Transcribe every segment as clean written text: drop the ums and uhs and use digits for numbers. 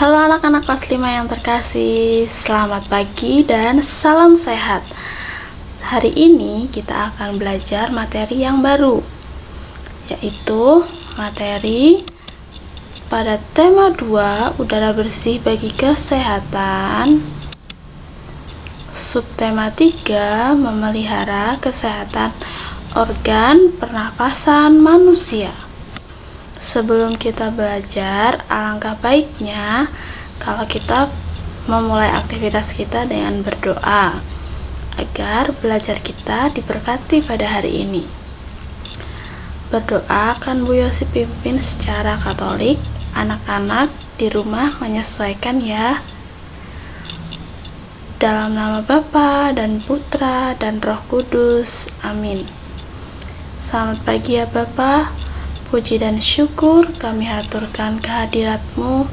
Halo anak-anak kelas 5 yang terkasih, selamat pagi dan salam sehat. Hari ini kita akan belajar materi yang baru, yaitu materi pada tema 2, udara bersih bagi kesehatan. Subtema 3, memelihara kesehatan organ pernapasan manusia. Sebelum kita belajar, alangkah baiknya kalau kita memulai aktivitas kita dengan berdoa agar belajar kita diberkati pada hari ini. Berdoa akan Bu Yosi pimpin secara Katolik. Anak-anak di rumah menyesuaikan ya. Dalam nama Bapa dan Putra dan Roh Kudus. Amin. Selamat pagi ya Bapa. Puji dan syukur kami haturkan kehadirat-Mu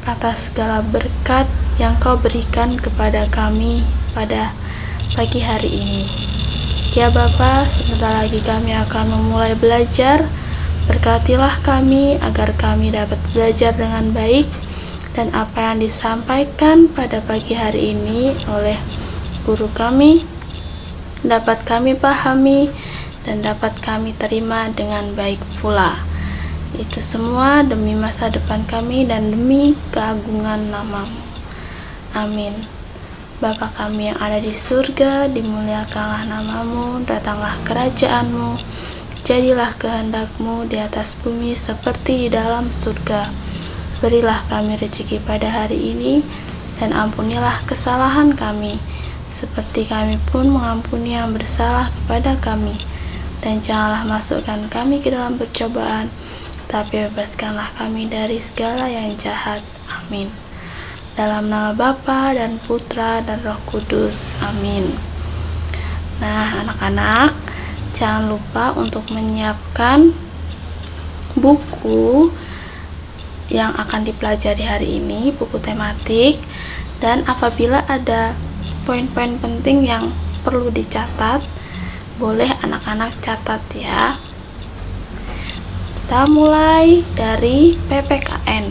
atas segala berkat yang Kau berikan kepada kami pada pagi hari ini. Ya Bapa, sebentar lagi kami akan memulai belajar. Berkatilah kami agar kami dapat belajar dengan baik, dan apa yang disampaikan pada pagi hari ini oleh guru kami dapat kami pahami dan dapat kami terima dengan baik pula. Itu semua demi masa depan kami dan demi keagungan nama-Mu. Amin. Bapa kami yang ada di surga, dimuliakanlah nama-Mu, datanglah kerajaan-Mu, jadilah kehendak-Mu di atas bumi seperti di dalam surga. Berilah kami rezeki pada hari ini, dan ampunilah kesalahan kami, seperti kami pun mengampuni yang bersalah kepada kami. Dan janganlah masukkan kami ke dalam percobaan, tapi bebaskanlah kami dari segala yang jahat. Amin. Dalam nama Bapa dan Putra dan Roh Kudus. Amin. Nah, anak-anak, jangan lupa untuk menyiapkan buku yang akan dipelajari hari ini, buku tematik, dan apabila ada poin-poin penting yang perlu dicatat, boleh anak-anak catat ya. Kita mulai dari PPKN.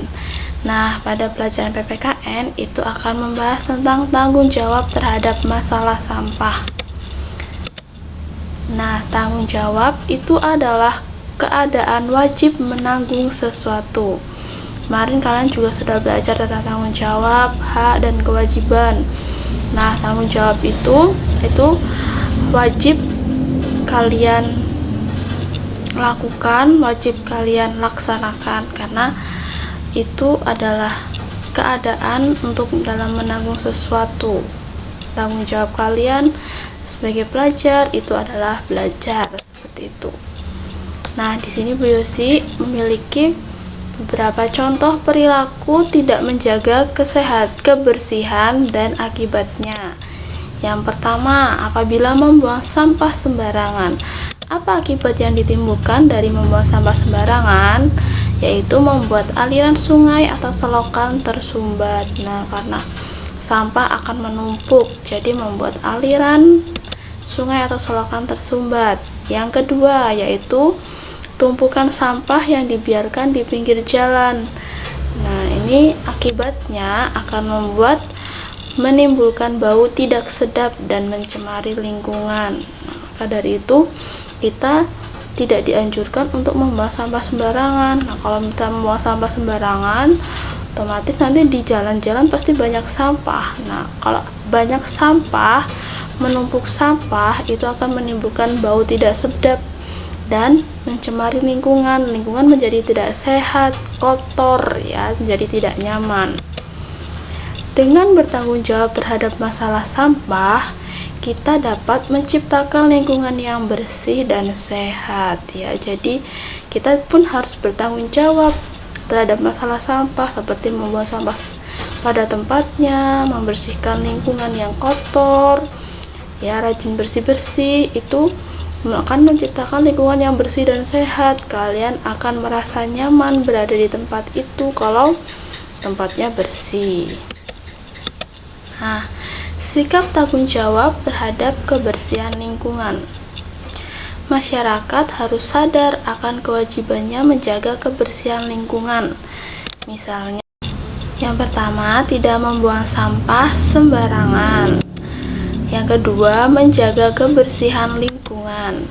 Nah, pada pelajaran PPKN itu akan membahas tentang tanggung jawab terhadap masalah sampah. Nah, tanggung jawab itu adalah keadaan wajib menanggung sesuatu. Kemarin kalian juga sudah belajar tentang tanggung jawab, hak, dan kewajiban. Nah, tanggung jawab itu wajib kalian lakukan, wajib kalian laksanakan, karena itu adalah keadaan untuk dalam menanggung sesuatu. Tanggung jawab kalian sebagai pelajar itu adalah belajar, seperti itu. Nah, di sini Bu Yosi memiliki beberapa contoh perilaku tidak menjaga kebersihan dan akibatnya. Yang pertama, apabila membuang sampah sembarangan. Apa akibat yang ditimbulkan dari membuang sampah sembarangan? Yaitu membuat aliran sungai atau selokan tersumbat. Nah, karena sampah akan menumpuk, jadi membuat aliran sungai atau selokan tersumbat. Yang kedua, yaitu tumpukan sampah yang dibiarkan di pinggir jalan. Nah, ini akibatnya akan menimbulkan bau tidak sedap dan mencemari lingkungan. Maka dari itu, kita tidak dianjurkan untuk membuang sampah sembarangan. Nah, kalau kita membuang sampah sembarangan, otomatis nanti di jalan-jalan pasti banyak sampah. Nah, kalau banyak sampah, menumpuk sampah, itu akan menimbulkan bau tidak sedap dan mencemari lingkungan. Lingkungan menjadi tidak sehat, kotor ya, menjadi tidak nyaman. Dengan bertanggung jawab terhadap masalah sampah, kita dapat menciptakan lingkungan yang bersih dan sehat ya. Jadi kita pun harus bertanggung jawab terhadap masalah sampah, seperti membuang sampah pada tempatnya, membersihkan lingkungan yang kotor ya, rajin bersih-bersih. Itu akan menciptakan lingkungan yang bersih dan sehat. Kalian akan merasa nyaman berada di tempat itu kalau tempatnya bersih. Nah, sikap tanggung jawab terhadap kebersihan lingkungan. Masyarakat harus sadar akan kewajibannya menjaga kebersihan lingkungan. Misalnya, Yang pertama, tidak membuang sampah sembarangan. Yang kedua, menjaga kebersihan lingkungan.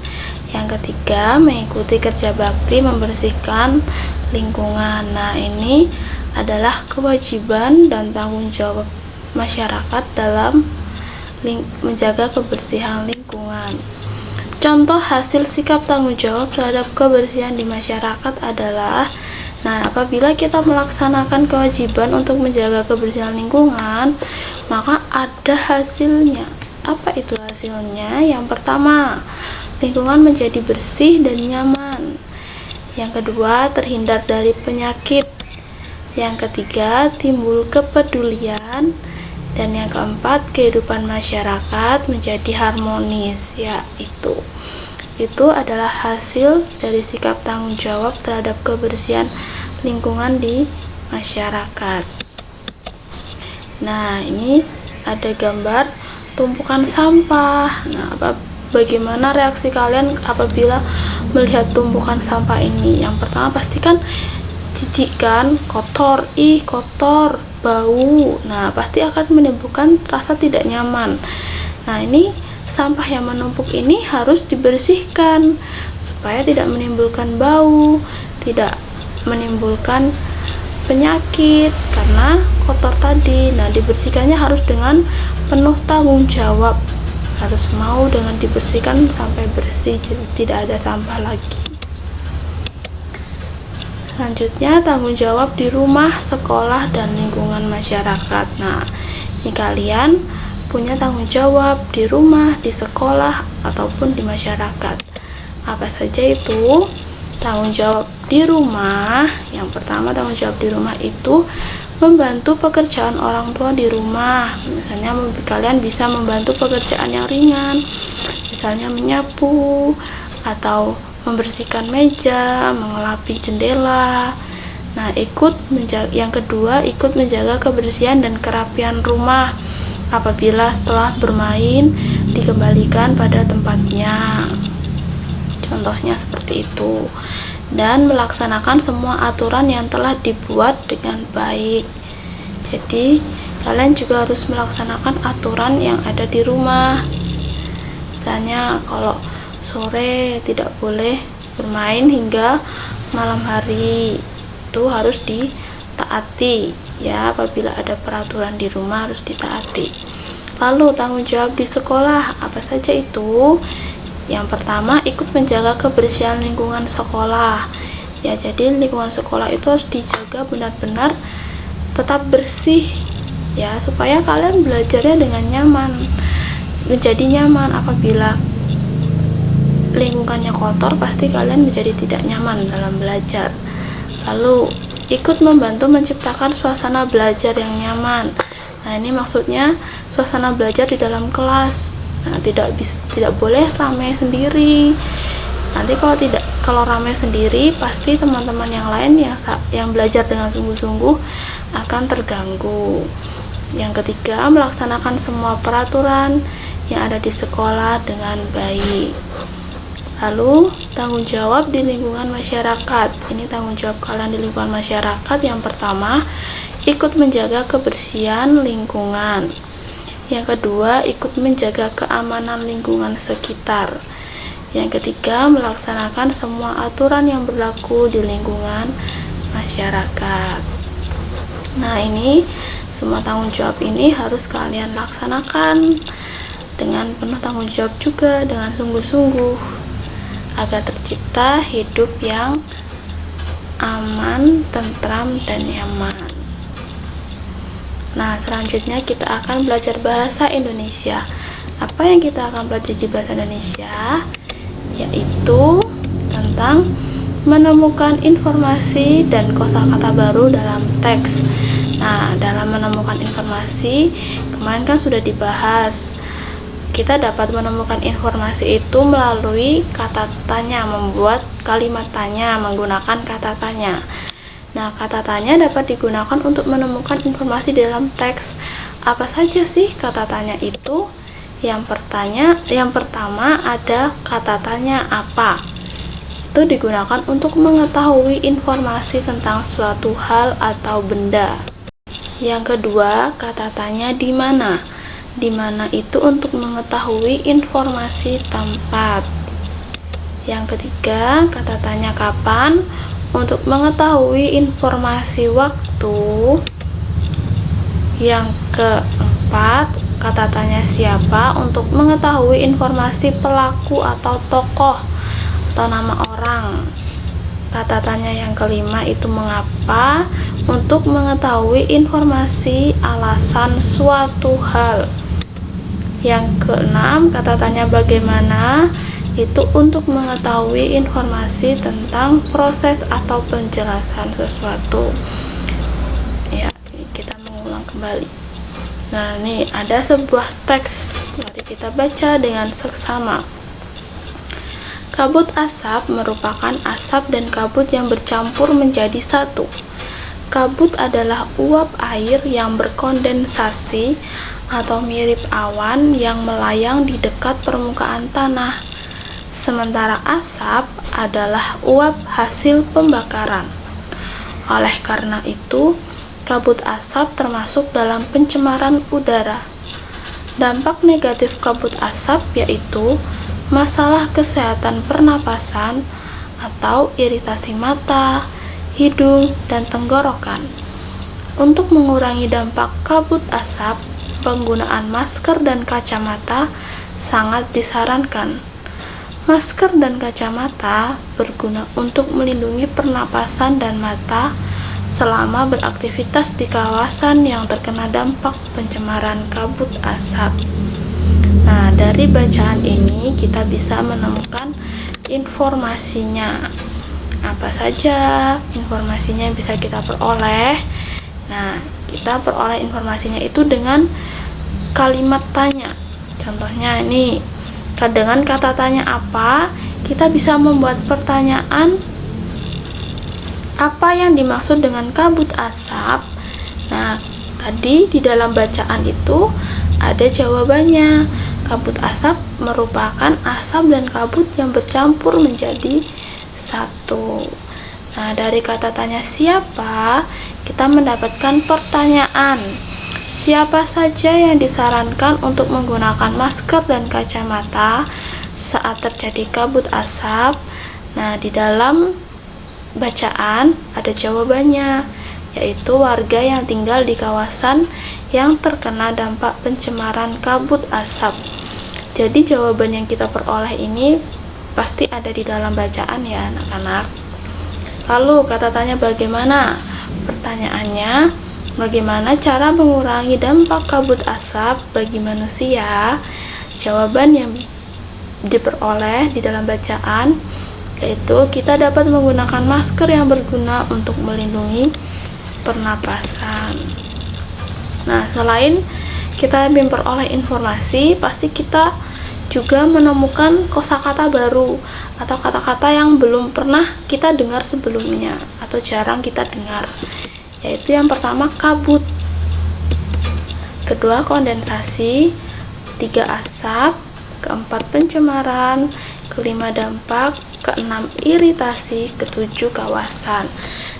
Yang ketiga, mengikuti kerja bakti membersihkan lingkungan. Nah, ini adalah kewajiban dan tanggung jawab masyarakat dalam menjaga kebersihan lingkungan. Contoh hasil sikap tanggung jawab terhadap kebersihan di masyarakat adalah, apabila kita melaksanakan kewajiban untuk menjaga kebersihan lingkungan, maka ada hasilnya. Apa itu hasilnya? Yang pertama, lingkungan menjadi bersih dan nyaman. Yang kedua, terhindar dari penyakit. Yang ketiga, timbul kepedulian. Dan yang keempat, kehidupan masyarakat menjadi harmonis. Itu adalah hasil dari sikap tanggung jawab terhadap kebersihan lingkungan di masyarakat. Nah, ini ada gambar tumpukan sampah. Bagaimana reaksi kalian apabila melihat tumpukan sampah ini? Yang pertama, pastikan jijik kan, kotor, kotor, bau. Pasti akan menimbulkan rasa tidak nyaman. Ini sampah yang menumpuk ini harus dibersihkan supaya tidak menimbulkan bau, tidak menimbulkan penyakit karena kotor tadi. Dibersihkannya harus dengan penuh tanggung jawab, harus mau dengan dibersihkan sampai bersih, jadi tidak ada sampah lagi. Selanjutnya, tanggung jawab di rumah, sekolah, dan lingkungan masyarakat. Ini kalian punya tanggung jawab di rumah, di sekolah, ataupun di masyarakat. Apa saja itu? Tanggung jawab di rumah. Yang pertama, tanggung jawab di rumah itu membantu pekerjaan orang tua di rumah. Misalnya kalian bisa membantu pekerjaan yang ringan, misalnya menyapu atau membersihkan meja, mengelapi jendela. Yang kedua, ikut menjaga kebersihan dan kerapian rumah. Apabila setelah bermain dikembalikan pada tempatnya, contohnya seperti itu. Dan melaksanakan semua aturan yang telah dibuat dengan baik. Jadi kalian juga harus melaksanakan aturan yang ada di rumah. Misalnya kalau sore tidak boleh bermain hingga malam hari, itu harus ditaati ya. Apabila ada peraturan di rumah harus ditaati. Lalu tanggung jawab di sekolah, apa saja itu? Yang pertama, ikut menjaga kebersihan lingkungan sekolah. Jadi lingkungan sekolah itu harus dijaga benar-benar tetap bersih ya, supaya kalian belajarnya dengan nyaman, menjadi nyaman. Apabila lingkungannya kotor, pasti kalian menjadi tidak nyaman dalam belajar. Lalu ikut membantu menciptakan suasana belajar yang nyaman. Ini maksudnya suasana belajar di dalam kelas. Tidak boleh ramai sendiri. Nanti kalau ramai sendiri, pasti teman-teman yang lain yang belajar dengan sungguh-sungguh akan terganggu. Yang ketiga, melaksanakan semua peraturan yang ada di sekolah dengan baik. Lalu, tanggung jawab di lingkungan masyarakat. Ini tanggung jawab kalian di lingkungan masyarakat. Yang pertama, ikut menjaga kebersihan lingkungan. Yang kedua, ikut menjaga keamanan lingkungan sekitar. Yang ketiga, melaksanakan semua aturan yang berlaku di lingkungan masyarakat. Ini semua tanggung jawab ini harus kalian laksanakan dengan penuh tanggung jawab juga, dengan sungguh-sungguh, agar tercipta hidup yang aman, tentram, dan nyaman. Selanjutnya kita akan belajar bahasa Indonesia. Apa yang kita akan belajar di bahasa Indonesia? Yaitu tentang menemukan informasi dan kosakata baru dalam teks. Dalam menemukan informasi, kemarin kan sudah dibahas. Kita dapat menemukan informasi itu melalui kata tanya, membuat kalimat tanya menggunakan kata tanya. Kata tanya dapat digunakan untuk menemukan informasi dalam teks. Apa saja sih kata tanya itu? Yang pertama ada kata tanya apa. Itu digunakan untuk mengetahui informasi tentang suatu hal atau benda. Yang kedua, kata tanya di mana. Di mana itu untuk mengetahui informasi tempat. Yang ketiga, kata tanya kapan untuk mengetahui informasi waktu. Yang keempat, kata tanya siapa untuk mengetahui informasi pelaku atau tokoh atau nama orang. Kata tanya yang kelima itu mengapa untuk mengetahui informasi alasan suatu hal. Yang keenam, kata tanya bagaimana itu untuk mengetahui informasi tentang proses atau penjelasan sesuatu. Ya, kita mengulang kembali. Nah, ini ada sebuah teks, mari kita baca dengan seksama. Kabut asap merupakan asap dan kabut yang bercampur menjadi satu. Kabut adalah uap air yang berkondensasi atau mirip awan yang melayang di dekat permukaan tanah. Sementara asap adalah uap hasil pembakaran. Oleh karena itu, kabut asap termasuk dalam pencemaran udara. Dampak negatif kabut asap yaitu masalah kesehatan pernapasan atau iritasi mata, hidung, dan tenggorokan. Untuk mengurangi dampak kabut asap, penggunaan masker dan kacamata sangat disarankan. Masker dan kacamata berguna untuk melindungi pernapasan dan mata selama beraktivitas di kawasan yang terkena dampak pencemaran kabut asap. Nah, dari bacaan ini kita bisa menemukan informasinya. Apa saja informasinya yang bisa kita peroleh? Nah, kita peroleh informasinya itu dengan kalimat tanya. Contohnya ini, dengan kata tanya apa, kita bisa membuat pertanyaan apa yang dimaksud dengan kabut asap. Nah, tadi di dalam bacaan itu ada jawabannya. Kabut asap merupakan asap dan kabut yang bercampur menjadi satu. Nah, dari kata tanya siapa, kita mendapatkan pertanyaan. Siapa saja yang disarankan untuk menggunakan masker dan kacamata saat terjadi kabut asap? Nah, di dalam bacaan ada jawabannya, yaitu warga yang tinggal di kawasan yang terkena dampak pencemaran kabut asap. Jadi jawaban yang kita peroleh ini pasti ada di dalam bacaan ya anak-anak. Lalu kata tanya bagaimana? Pertanyaannya, bagaimana cara mengurangi dampak kabut asap bagi manusia? Jawaban yang diperoleh di dalam bacaan yaitu kita dapat menggunakan masker yang berguna untuk melindungi pernapasan. Nah, selain kita memperoleh informasi, pasti kita juga menemukan kosakata baru atau kata-kata yang belum pernah kita dengar sebelumnya atau jarang kita dengar. Yaitu yang pertama kabut, kedua kondensasi, tiga asap, keempat pencemaran, kelima dampak, keenam iritasi, ketujuh kawasan.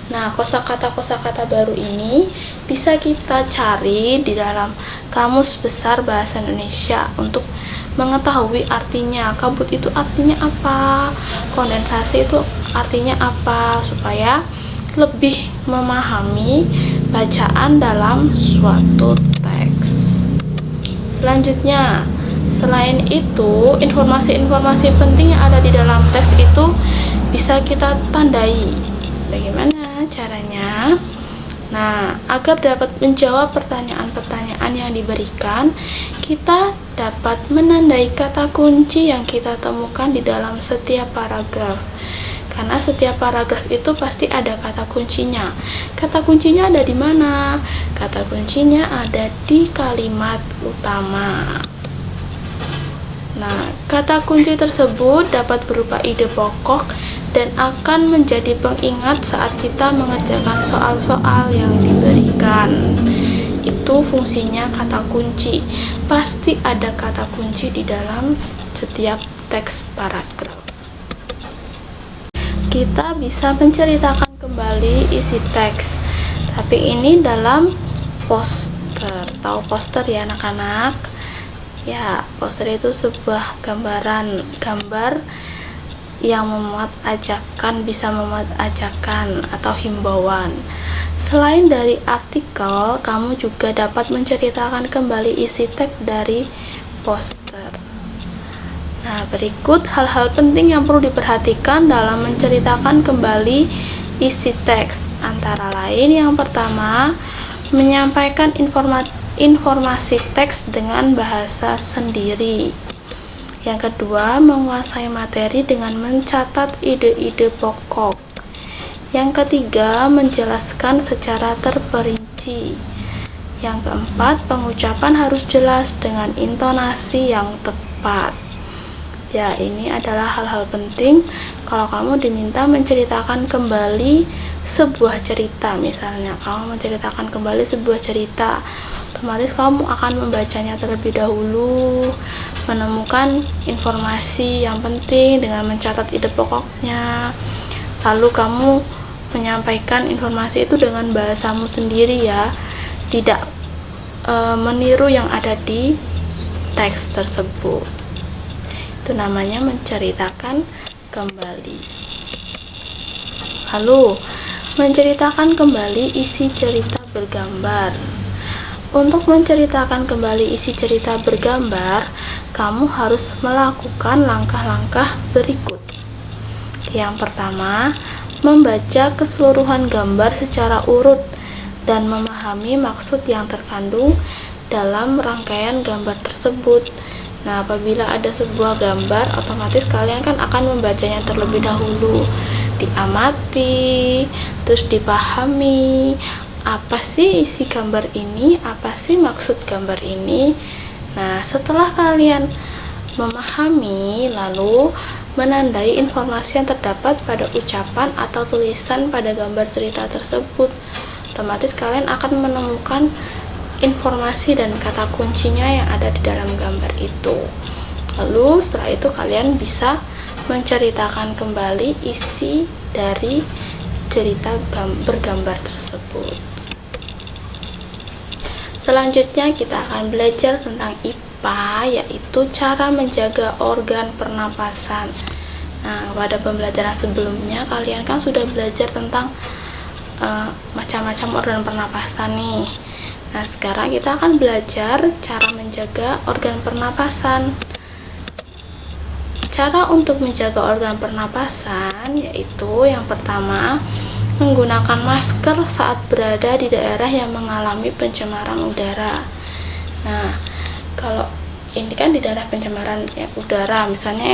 Nah, kosakata-kosakata baru ini bisa kita cari di dalam Kamus Besar Bahasa Indonesia untuk mengetahui artinya. Kabut itu artinya apa? Kondensasi itu artinya apa? Supaya lebih memahami bacaan dalam suatu teks. Selanjutnya, selain itu, informasi-informasi penting yang ada di dalam teks itu bisa kita tandai. Bagaimana caranya? Nah, agar dapat menjawab pertanyaan-pertanyaan yang diberikan, kita dapat menandai kata kunci yang kita temukan di dalam setiap paragraf. Karena setiap paragraf itu pasti ada kata kuncinya. Kata kuncinya ada di mana? Kata kuncinya ada di kalimat utama. Nah, kata kunci tersebut dapat berupa ide pokok dan akan menjadi pengingat saat kita mengerjakan soal-soal yang diberikan. Itu fungsinya kata kunci. Pasti ada kata kunci di dalam setiap teks paragraf. Kita bisa menceritakan kembali isi teks, tapi ini dalam poster. Tahu poster ya anak-anak? Ya, poster itu sebuah gambar yang memuat ajakan, bisa memuat ajakan atau himbauan. Selain dari artikel, kamu juga dapat menceritakan kembali isi teks dari poster. Nah, berikut hal-hal penting yang perlu diperhatikan dalam menceritakan kembali isi teks. Antara lain, yang pertama, menyampaikan informasi teks dengan bahasa sendiri. Yang kedua, menguasai materi dengan mencatat ide-ide pokok. Yang ketiga, menjelaskan secara terperinci. Yang keempat, pengucapan harus jelas dengan intonasi yang tepat. Ya, ini adalah hal-hal penting kalau kamu diminta menceritakan kembali sebuah cerita. Misalnya, kamu menceritakan kembali sebuah cerita, otomatis kamu akan membacanya terlebih dahulu, menemukan informasi yang penting dengan mencatat ide pokoknya, lalu kamu menyampaikan informasi itu dengan bahasamu sendiri ya, tidak meniru yang ada di teks tersebut. Itu namanya menceritakan kembali. Lalu menceritakan kembali isi cerita bergambar. Untuk menceritakan kembali isi cerita bergambar, kamu harus melakukan langkah-langkah berikut. Yang pertama, membaca keseluruhan gambar secara urut dan memahami maksud yang terkandung dalam rangkaian gambar tersebut. Nah, apabila ada sebuah gambar, otomatis kalian kan akan membacanya terlebih dahulu, diamati, terus dipahami. Apa sih isi gambar ini? Apa sih maksud gambar ini? Nah, setelah kalian memahami, lalu menandai informasi yang terdapat pada ucapan atau tulisan pada gambar cerita tersebut. Otomatis kalian akan menemukan informasi dan kata kuncinya yang ada di dalam gambar itu. Lalu setelah itu kalian bisa menceritakan kembali isi dari cerita bergambar tersebut. Selanjutnya kita akan belajar tentang IPA, yaitu cara menjaga organ pernapasan. Nah, pada pembelajaran sebelumnya kalian kan sudah belajar tentang macam-macam organ pernapasan nih. Nah, sekarang kita akan belajar cara menjaga organ pernapasan. Cara untuk menjaga organ pernapasan yaitu yang pertama, menggunakan masker saat berada di daerah yang mengalami pencemaran udara. Nah, kalau ini kan di daerah pencemaran udara, misalnya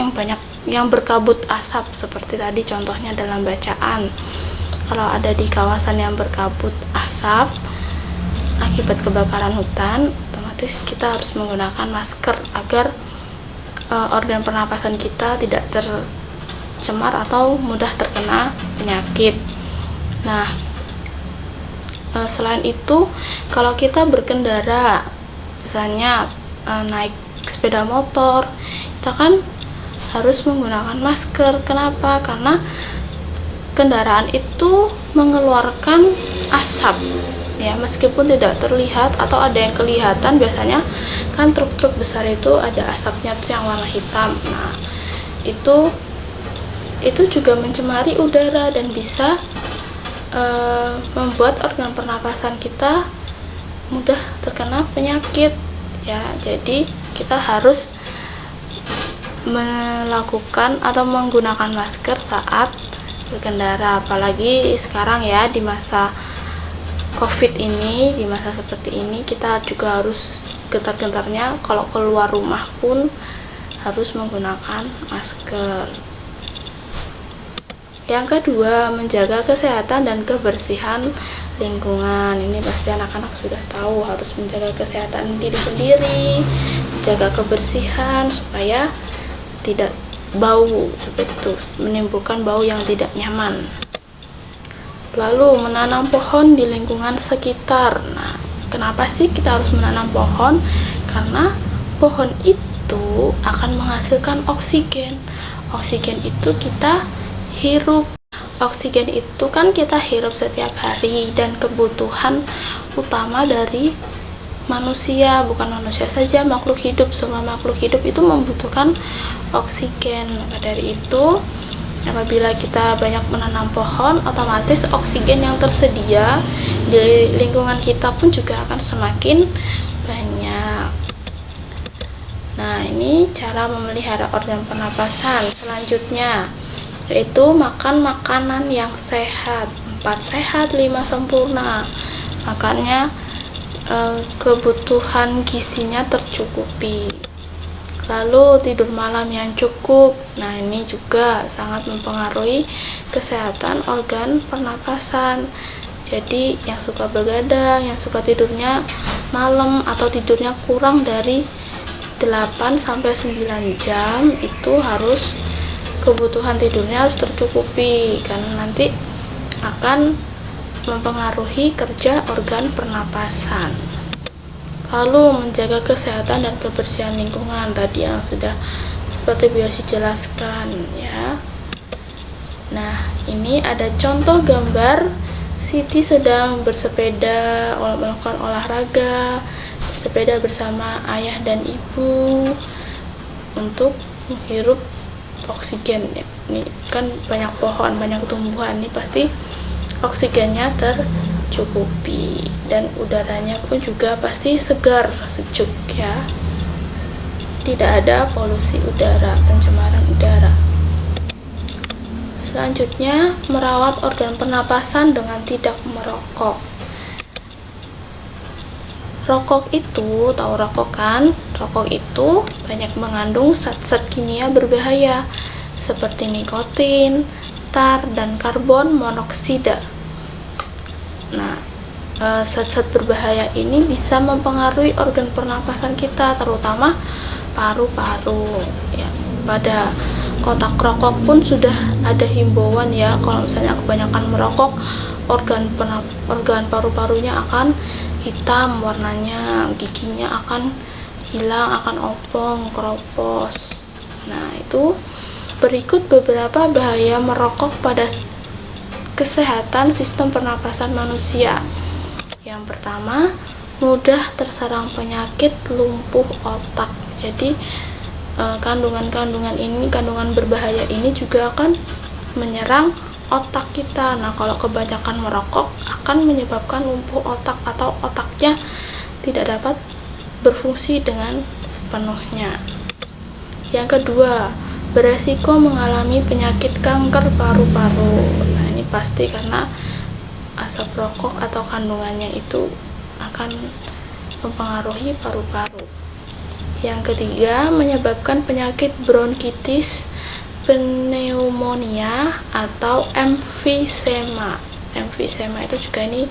yang berkabut asap seperti tadi contohnya dalam bacaan. Kalau ada di kawasan yang berkabut asap akibat kebakaran hutan, otomatis kita harus menggunakan masker agar organ pernapasan kita tidak tercemar atau mudah terkena penyakit. Nah, selain itu, kalau kita berkendara, misalnya naik sepeda motor, kita kan harus menggunakan masker. Kenapa? Karena kendaraan itu mengeluarkan asap, ya, meskipun tidak terlihat atau ada yang kelihatan. Biasanya kan truk-truk besar itu ada asapnya tuh yang warna hitam. Nah, itu juga mencemari udara dan bisa membuat organ pernapasan kita mudah terkena penyakit ya. Jadi kita harus melakukan atau menggunakan masker saat berkendara, apalagi sekarang ya di masa COVID ini, di masa seperti ini kita juga harus gentar-gentarnya kalau keluar rumah pun harus menggunakan masker. Yang kedua, menjaga kesehatan dan kebersihan lingkungan. Ini pasti anak-anak sudah tahu, harus menjaga kesehatan diri sendiri, menjaga kebersihan supaya tidak bau seperti itu, menimbulkan bau yang tidak nyaman. Lalu menanam pohon di lingkungan sekitar. Nah, kenapa sih kita harus menanam pohon? Karena pohon itu akan menghasilkan oksigen. Oksigen itu kita hirup. Oksigen itu kan kita hirup setiap hari dan kebutuhan utama dari manusia. Bukan manusia saja, makhluk hidup, semua makhluk hidup itu membutuhkan oksigen. Maka dari itu, apabila kita banyak menanam pohon, otomatis oksigen yang tersedia di lingkungan kita pun juga akan semakin banyak. Nah, ini cara memelihara organ pernapasan. Selanjutnya yaitu makan makanan yang sehat. 4 sehat, 5 sempurna. Makanya kebutuhan gizinya tercukupi. Lalu tidur malam yang cukup. Nah, ini juga sangat mempengaruhi kesehatan organ pernapasan. Jadi yang suka begadang, yang suka tidurnya malam atau tidurnya kurang dari 8-9 jam, itu harus kebutuhan tidurnya harus tercukupi, karena nanti akan mempengaruhi kerja organ pernapasan. Lalu menjaga kesehatan dan kebersihan lingkungan, tadi yang sudah seperti biasa jelaskan ya. Nah, ini ada contoh gambar Siti sedang bersepeda, melakukan olahraga, bersepeda bersama ayah dan ibu untuk menghirup oksigen ya. Ini kan banyak pohon, banyak tumbuhan, ini pasti oksigennya tercukupi dan udaranya pun juga pasti segar, sejuk ya. Tidak ada polusi udara, pencemaran udara. Selanjutnya, merawat organ pernapasan dengan tidak merokok. Rokok itu, tahu rokok kan? Rokok itu banyak mengandung zat-zat kimia berbahaya seperti nikotin, tar, dan karbon monoksida. Nah, zat-zat berbahaya ini bisa mempengaruhi organ pernapasan kita, terutama paru-paru ya. Pada kotak rokok pun sudah ada himbauan ya, kalau misalnya kebanyakan merokok, organ paru-parunya akan hitam warnanya, giginya akan hilang, akan opong, keropos. Nah, itu berikut beberapa bahaya merokok pada kesehatan sistem pernapasan manusia. Yang pertama, mudah terserang penyakit lumpuh otak. Jadi kandungan berbahaya ini juga akan menyerang otak kita. Nah, kalau kebanyakan merokok akan menyebabkan lumpuh otak atau otaknya tidak dapat berfungsi dengan sepenuhnya. Yang kedua, beresiko mengalami penyakit kanker paru-paru. Nah, ini pasti karena asap rokok atau kandungannya itu akan mempengaruhi paru-paru. Yang ketiga, menyebabkan penyakit bronkitis, pneumonia, atau emfisema. Emfisema itu juga ini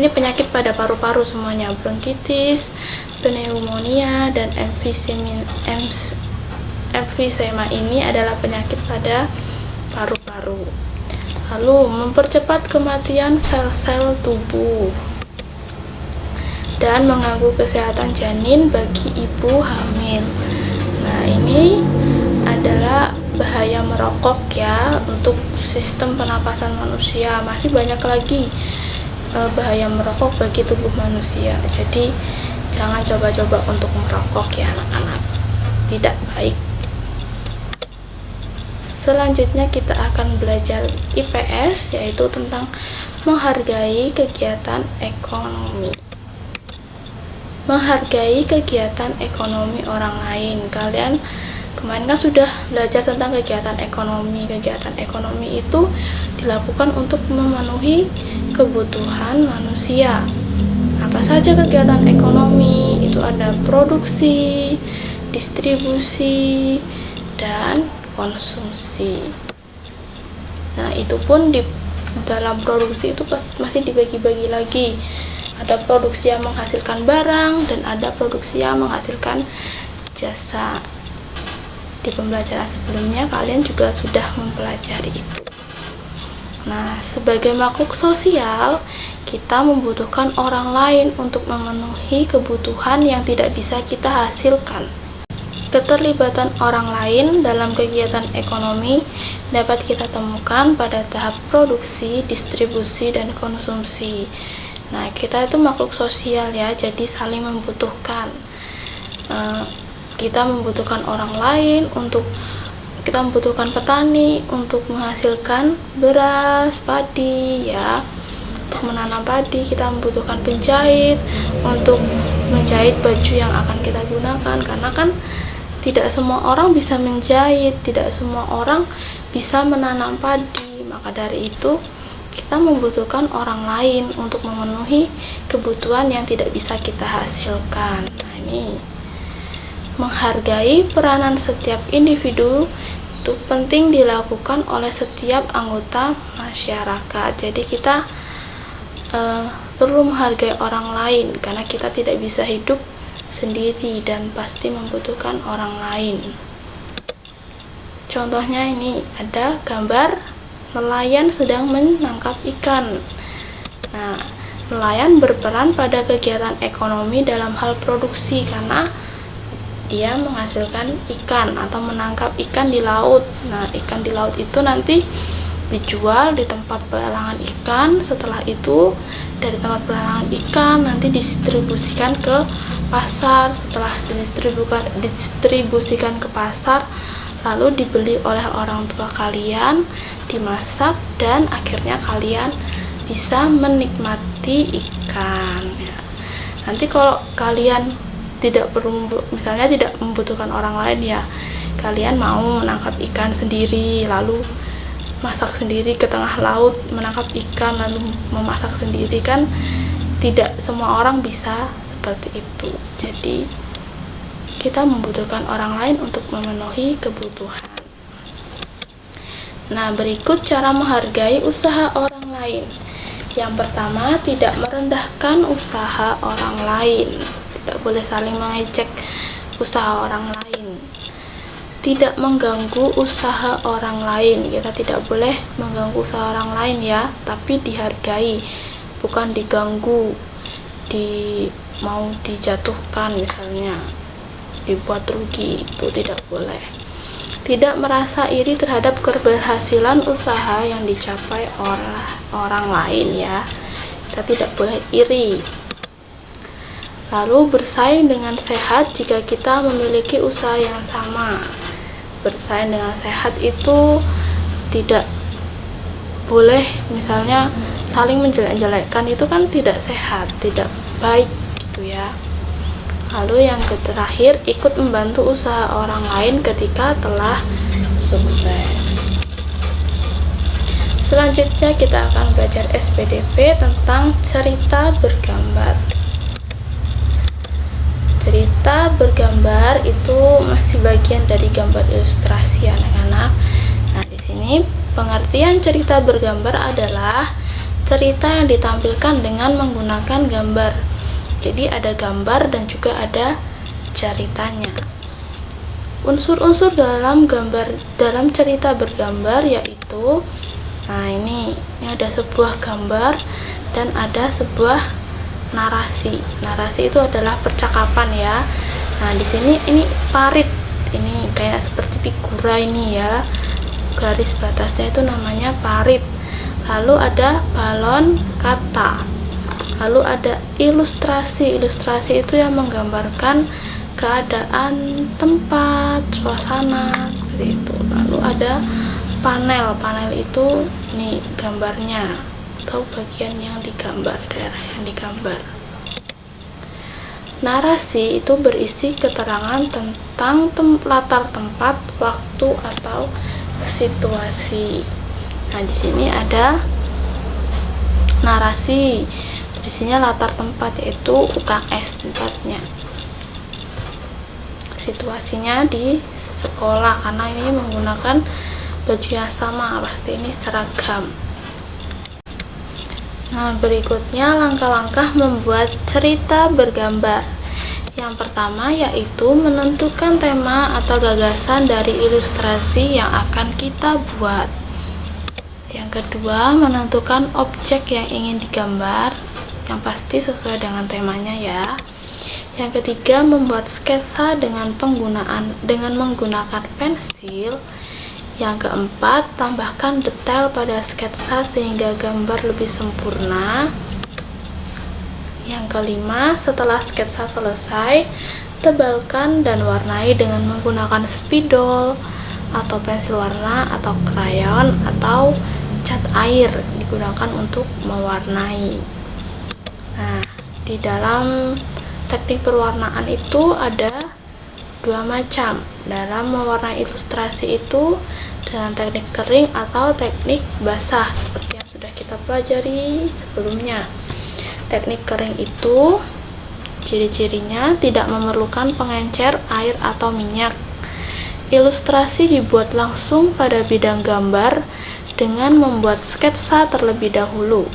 penyakit pada paru-paru semuanya. Bronkitis, pneumonia, dan emfisema ini adalah penyakit pada paru-paru. Lalu mempercepat kematian sel-sel tubuh dan mengganggu kesehatan janin bagi ibu hamil. Nah, ini adalah bahaya merokok ya untuk sistem pernapasan manusia. Masih banyak lagi bahaya merokok bagi tubuh manusia. Jadi jangan coba-coba untuk merokok ya anak-anak, tidak baik. Selanjutnya kita akan belajar IPS, yaitu tentang menghargai kegiatan ekonomi. Menghargai kegiatan ekonomi orang lain. Kalian kemarin kan sudah belajar tentang kegiatan ekonomi. Kegiatan ekonomi itu dilakukan untuk memenuhi kebutuhan manusia. Apa saja kegiatan ekonomi? Itu ada produksi, distribusi, dan konsumsi. Nah, itu pun di dalam produksi itu masih dibagi-bagi lagi. Ada produksi yang menghasilkan barang dan ada produksi yang menghasilkan jasa. Di pembelajaran sebelumnya kalian juga sudah mempelajari itu. Nah, sebagai makhluk sosial, kita membutuhkan orang lain untuk memenuhi kebutuhan yang tidak bisa kita hasilkan. Keterlibatan orang lain dalam kegiatan ekonomi dapat kita temukan pada tahap produksi, distribusi, dan konsumsi. Nah, kita itu makhluk sosial ya, jadi saling membutuhkan. Kita membutuhkan orang lain kita membutuhkan petani untuk menghasilkan beras, padi ya. Untuk menanam padi, kita membutuhkan penjahit untuk menjahit baju yang akan kita gunakan, karena kan tidak semua orang bisa menjahit, tidak semua orang bisa menanam padi. Maka dari itu kita membutuhkan orang lain untuk memenuhi kebutuhan yang tidak bisa kita hasilkan. Nah, ini menghargai peranan setiap individu itu penting dilakukan oleh setiap anggota masyarakat. Jadi kita perlu menghargai orang lain, karena kita tidak bisa hidup sendiri dan pasti membutuhkan orang lain. Contohnya ini ada gambar nelayan sedang menangkap ikan. Nah, nelayan berperan pada kegiatan ekonomi dalam hal produksi, karena dia menghasilkan ikan atau menangkap ikan di laut. Nah, ikan di laut itu nanti dijual di tempat pelelangan ikan. Setelah itu dari tempat pelelangan ikan nanti didistribusikan ke pasar. Setelah didistribusikan ke pasar, lalu dibeli oleh orang tua kalian, dimasak, dan akhirnya kalian bisa menikmati ikan ya. Nanti kalau kalian tidak membutuhkan orang lain ya, kalian mau menangkap ikan sendiri, lalu masak sendiri ke tengah laut, menangkap ikan lalu memasak sendiri, kan tidak semua orang bisa seperti itu. Jadi kita membutuhkan orang lain untuk memenuhi kebutuhan. Nah, berikut cara menghargai usaha orang lain. Yang pertama, tidak merendahkan usaha orang lain. Tidak boleh saling mengejek usaha orang lain. Tidak mengganggu usaha orang lain. Kita tidak boleh mengganggu usaha orang lain ya, tapi dihargai, bukan diganggu, mau dijatuhkan misalnya, dibuat rugi, itu tidak boleh. Tidak merasa iri terhadap keberhasilan usaha yang dicapai oleh orang lain ya. Kita tidak boleh iri. Lalu bersaing dengan sehat jika kita memiliki usaha yang sama. Bersaing dengan sehat itu tidak boleh, misalnya saling menjelek-jelekkan, itu kan tidak sehat, tidak baik gitu ya. Lalu yang terakhir, ikut membantu usaha orang lain ketika telah sukses. Selanjutnya kita akan belajar SPDP tentang cerita bergambar. Cerita bergambar itu masih bagian dari gambar ilustrasi anak-anak. Nah, di sini pengertian cerita bergambar adalah cerita yang ditampilkan dengan menggunakan gambar. Jadi ada gambar dan juga ada ceritanya. Unsur-unsur dalam cerita bergambar yaitu, nah ini ada sebuah gambar dan ada sebuah narasi. Narasi itu adalah percakapan ya. Nah, di sini ini parit. Ini kayak seperti figura ini ya. Garis batasnya itu namanya parit. Lalu ada balon kata. Lalu ada ilustrasi. Ilustrasi itu yang menggambarkan keadaan tempat, suasana seperti itu. Lalu ada panel. Panel itu nih gambarnya, atau bagian yang digambar, daerah yang digambar. Narasi itu berisi keterangan tentang latar tempat, waktu, atau situasi. Nah, di sini ada narasi, berisinya latar tempat, yaitu UKS tempatnya. Situasinya di sekolah, karena ini menggunakan baju yang sama, pasti ini seragam. Nah, berikutnya langkah-langkah membuat cerita bergambar. Yang pertama yaitu menentukan tema atau gagasan dari ilustrasi yang akan kita buat. Yang kedua, menentukan objek yang ingin digambar, yang pasti sesuai dengan temanya ya. Yang ketiga, membuat sketsa dengan menggunakan pensil. Yang keempat, tambahkan detail pada sketsa sehingga gambar lebih sempurna. kelima, setelah sketsa selesai, tebalkan dan warnai dengan menggunakan spidol atau pensil warna atau krayon atau cat air digunakan untuk mewarnai. Nah, di dalam teknik perwarnaan itu ada dua macam. Dalam mewarnai ilustrasi itu dengan teknik kering atau teknik basah seperti yang sudah kita pelajari sebelumnya. Teknik kering itu ciri-cirinya tidak memerlukan pengencer air atau minyak. Ilustrasi dibuat langsung pada bidang gambar dengan membuat sketsa terlebih dahulu.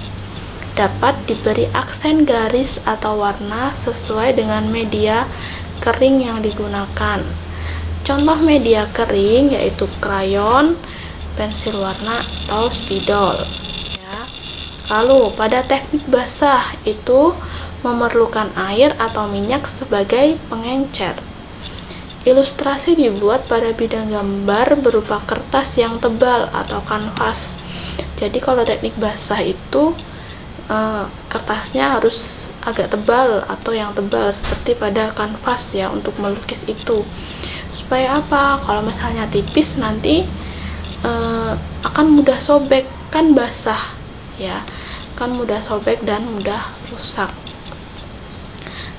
Dapat diberi aksen garis atau warna sesuai dengan media kering yang digunakan. Contoh media kering yaitu krayon, pensil warna, atau spidol. Ya. Lalu pada teknik basah itu memerlukan air atau minyak sebagai pengencer. Ilustrasi dibuat pada bidang gambar berupa kertas yang tebal atau kanvas. Jadi kalau teknik basah itu kertasnya harus agak tebal atau yang tebal seperti pada kanvas ya untuk melukis itu. Supaya apa? Kalau misalnya tipis nanti akan mudah sobek, kan basah ya, kan mudah sobek dan mudah rusak.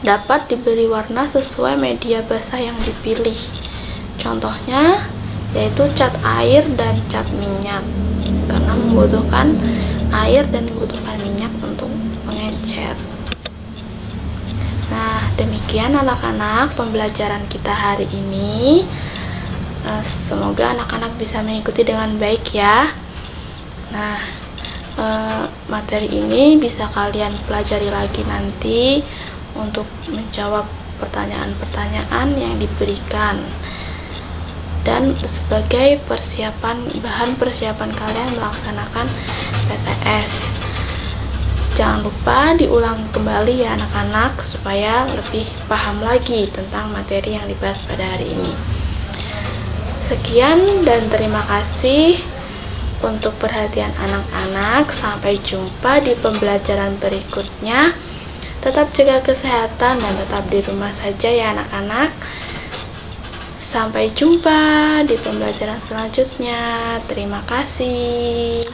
Dapat diberi warna sesuai media basah yang dipilih. Contohnya yaitu cat air dan cat minyak, karena membutuhkan air dan membutuhkan minyak untuk mengencer. Nah, demikian anak-anak pembelajaran kita hari ini. Semoga anak-anak bisa mengikuti dengan baik ya. Nah, materi ini bisa kalian pelajari lagi nanti untuk menjawab pertanyaan-pertanyaan yang diberikan dan sebagai bahan persiapan kalian melaksanakan PTS. Jangan lupa diulang kembali ya anak-anak supaya lebih paham lagi tentang materi yang dibahas pada hari ini. Sekian dan terima kasih untuk perhatian anak-anak. Sampai jumpa di pembelajaran berikutnya. Tetap jaga kesehatan dan tetap di rumah saja ya anak-anak. Sampai jumpa di pembelajaran selanjutnya. Terima kasih.